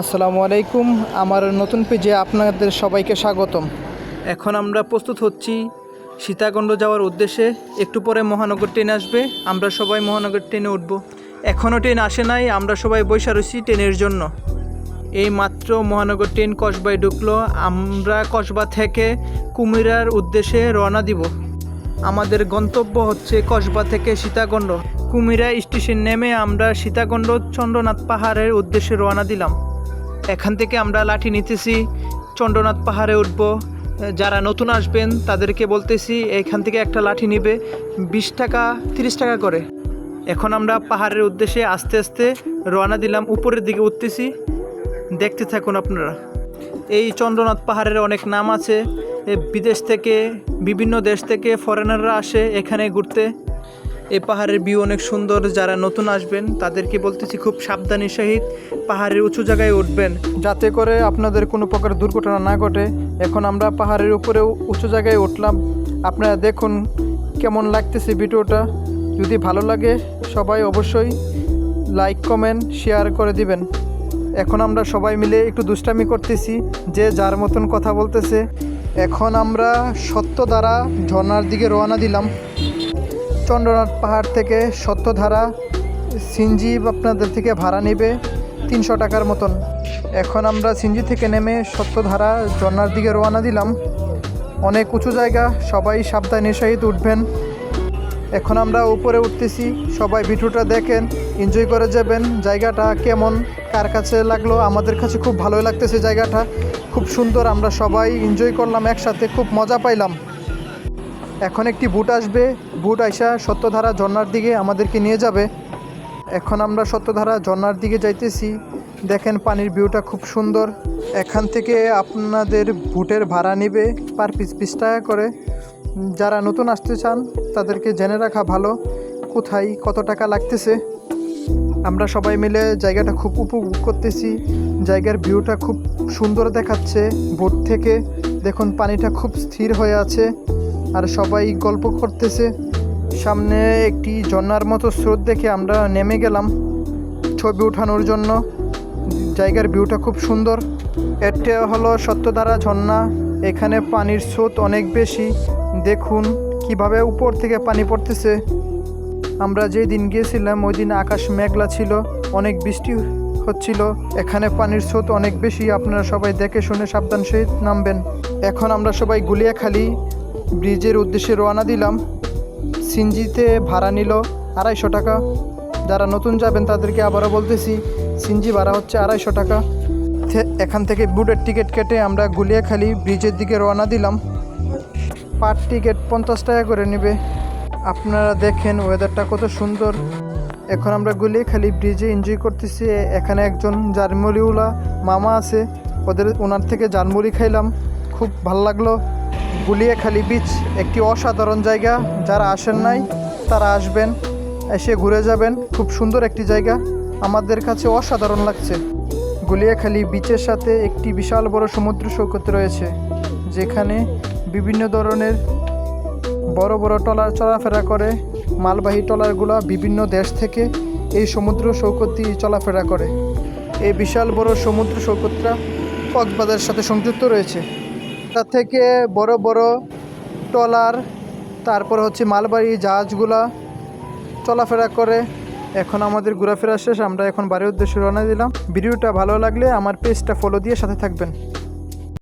আসসালামু আলাইকুম। আমার নতুন পেজে আপনাদের সবাইকে স্বাগতম। এখন আমরা প্রস্তুত হচ্ছি সীতাকুণ্ড যাওয়ার উদ্দেশ্যে। একটু পরে মহানগর ট্রেন আসবে, আমরা সবাই মহানগর ট্রেনে উঠব। এখনও ট্রেন আসে নাই, আমরা সবাই বৈশা রয়েছি ট্রেনের জন্য। এই মাত্র মহানগর ট্রেন কসবায় ঢুকলো। আমরা কসবা থেকে কুমিরার উদ্দেশ্যে রওনা দিব। আমাদের গন্তব্য হচ্ছে কসবা থেকে সীতাকুণ্ড। কুমিরা স্টেশন নেমে আমরা সীতাকুণ্ড চন্দ্রনাথ পাহাড়ের উদ্দেশ্যে রওনা দিলাম। এখান থেকে আমরা লাঠি নিতেছি, চন্দ্রনাথ পাহাড়ে উঠব। যারা নতুন আসবেন তাদেরকে বলতেছি এখান থেকে একটা লাঠি নিবে 20 টাকা 30 টাকা করে। এখন আমরা পাহাড়ের উদ্দেশ্যে আস্তে আস্তে রওনা দিলাম, উপরের দিকে উঠতেছি। দেখতে থাকুন আপনারা। এই চন্দ্রনাথ পাহাড়ের অনেক নাম আছে। বিদেশ থেকে, বিভিন্ন দেশ থেকে ফরেনাররা আসে এখানে ঘুরতে। এই পাহাড়ের ভিউ অনেক সুন্দর। যারা নতুন আসবেন তাদেরকে বলতেছি খুব সাবধানের সহিত পাহাড়ের উঁচু জায়গায় উঠবেন, যাতে করে আপনাদের কোনো প্রকার দুর্ঘটনা না ঘটে। এখন আমরা পাহাড়ের উপরে উঁচু জায়গায় উঠলাম। আপনারা দেখুন কেমন লাগতেছে ভিডিওটা। যদি ভালো লাগে সবাই অবশ্যই লাইক কমেন্ট শেয়ার করে দিবেন। এখন আমরা সবাই মিলে একটু দুষ্টামি করতেছি, যে যার মতন কথা বলতেছে। এখন আমরা সত্যধারা ঝর্ণার দিকে রওনা দিলাম। চন্দ্রনাথ পাহাড় থেকে সত্যধারা সিনজি আপনাদের থেকে ভাড়া নেবে 300 টাকার মতন। এখন আমরা সিনজি থেকে নেমে সত্যধারা ঝর্ণার দিকে রওনা দিলাম। অনেক উঁচু জায়গা, সবাই সাবধানের সহিত উঠবেন। এখন আমরা উপরে উঠতেছি, সবাই ভিডিওটা দেখেন, এনজয় করে যাবেন। জায়গাটা কেমন কার কাছে লাগলো? আমাদের কাছে খুব ভালোই লাগতেছে, জায়গাটা খুব সুন্দর। আমরা সবাই এনজয় করলাম একসাথে, খুব মজা পাইলাম। এখন একটি বুট আসবে, বুট আইসা সত্যধারা ঝর্ণার দিকে আমাদেরকে নিয়ে যাবে। এখন আমরা সত্যধারা ঝর্ণার দিকে যাইতেছি। দেখেন পানির ভিউটা খুব সুন্দর। এখান থেকে আপনাদের বুটের ভাড়া নেবে পার পিস 20 টাকা করে। যারা নতুন আসতে চান তাদেরকে জেনে রাখা ভালো কোথায় কত টাকা লাগতেছে। আমরা সবাই মিলে জায়গাটা খুব উপভোগ করতেছি। জায়গার ভিউটা খুব সুন্দর দেখাচ্ছে বোট থেকে। দেখুন পানিটা খুব স্থির হয়ে আছে আর সবাই গল্প করতেছে। সামনে একটি ঝর্ণার মতো স্রোত দেখে আমরা নেমে গেলাম ছবি ওঠানোর জন্য। জায়গার ভিউটা খুব সুন্দর। এটা হলো সত্যধারা ঝর্ণা। এখানে পানির স্রোত অনেক বেশি। দেখুন কিভাবে উপর থেকে পানি পড়তেছে। আমরা যেই দিন গিয়েছিলাম ওই দিন আকাশ মেঘলা ছিল, অনেক বৃষ্টি হচ্ছিল। এখানে পানির স্রোত অনেক বেশি। আপনারা সবাই দেখে শুনে সাবধান সহিত নামবেন। এখন আমরা সবাই গুলিয়াখালী ব্রিজের উদ্দেশ্যে রওনা দিলাম। সিনজিতে ভাড়া নিল 250 টাকা। যারা নতুন যাবেন তাদেরকে আবারও বলতেছি, সিনজি ভাড়া হচ্ছে 250 টাকা। এখান থেকে বুটের টিকিট কেটে আমরা গুলিয়াখালী ব্রিজের দিকে রওনা দিলাম। পার টিকিট 50 টাকা করে নেবে। আপনারা দেখেন ওয়েদারটা কত সুন্দর। এখন আমরা গুলিয়াখালী ব্রিজে এনজয় করতেছি। এখানে একজন জারমুড়িওয়ালা মামা আছে, ওনার থেকে জারমুড়ি খাইলাম, খুব ভালো লাগলো। গুলিয়াখালী বিচ একটি অসাধারণ জায়গা। যারা আসেন নাই তারা আসবেন, এসে ঘুরে যাবেন। খুব সুন্দর একটি জায়গা, আমাদের কাছে অসাধারণ লাগছে। গুলিয়াখালী বিচের সাথে একটি বিশাল বড় সমুদ্র সৈকত রয়েছে, যেখানে বিভিন্ন ধরনের বড় বড় ট্রলার চলাফেরা করে। মালবাহী ট্রলারগুলো বিভিন্ন দেশ থেকে এই সমুদ্র সৈকত দিয়ে চলাফেরা করে। এই বিশাল বড় সমুদ্র সৈকতটা কক্সবাজারের সাথে সংযুক্ত রয়েছে। তা থেকে বড় বড় ট্রলার, তারপর হচ্ছে মালবাহী জাহাজগুলা চলাফেরা করে। এখন আমাদের ঘোরাফেরা শেষ, আমরা এখন বাড়ির উদ্দেশ্যে রওনা দিলাম। ভিডিওটা ভালো লাগলে আমার পেজটা ফলো দিয়ে সাথে থাকবেন।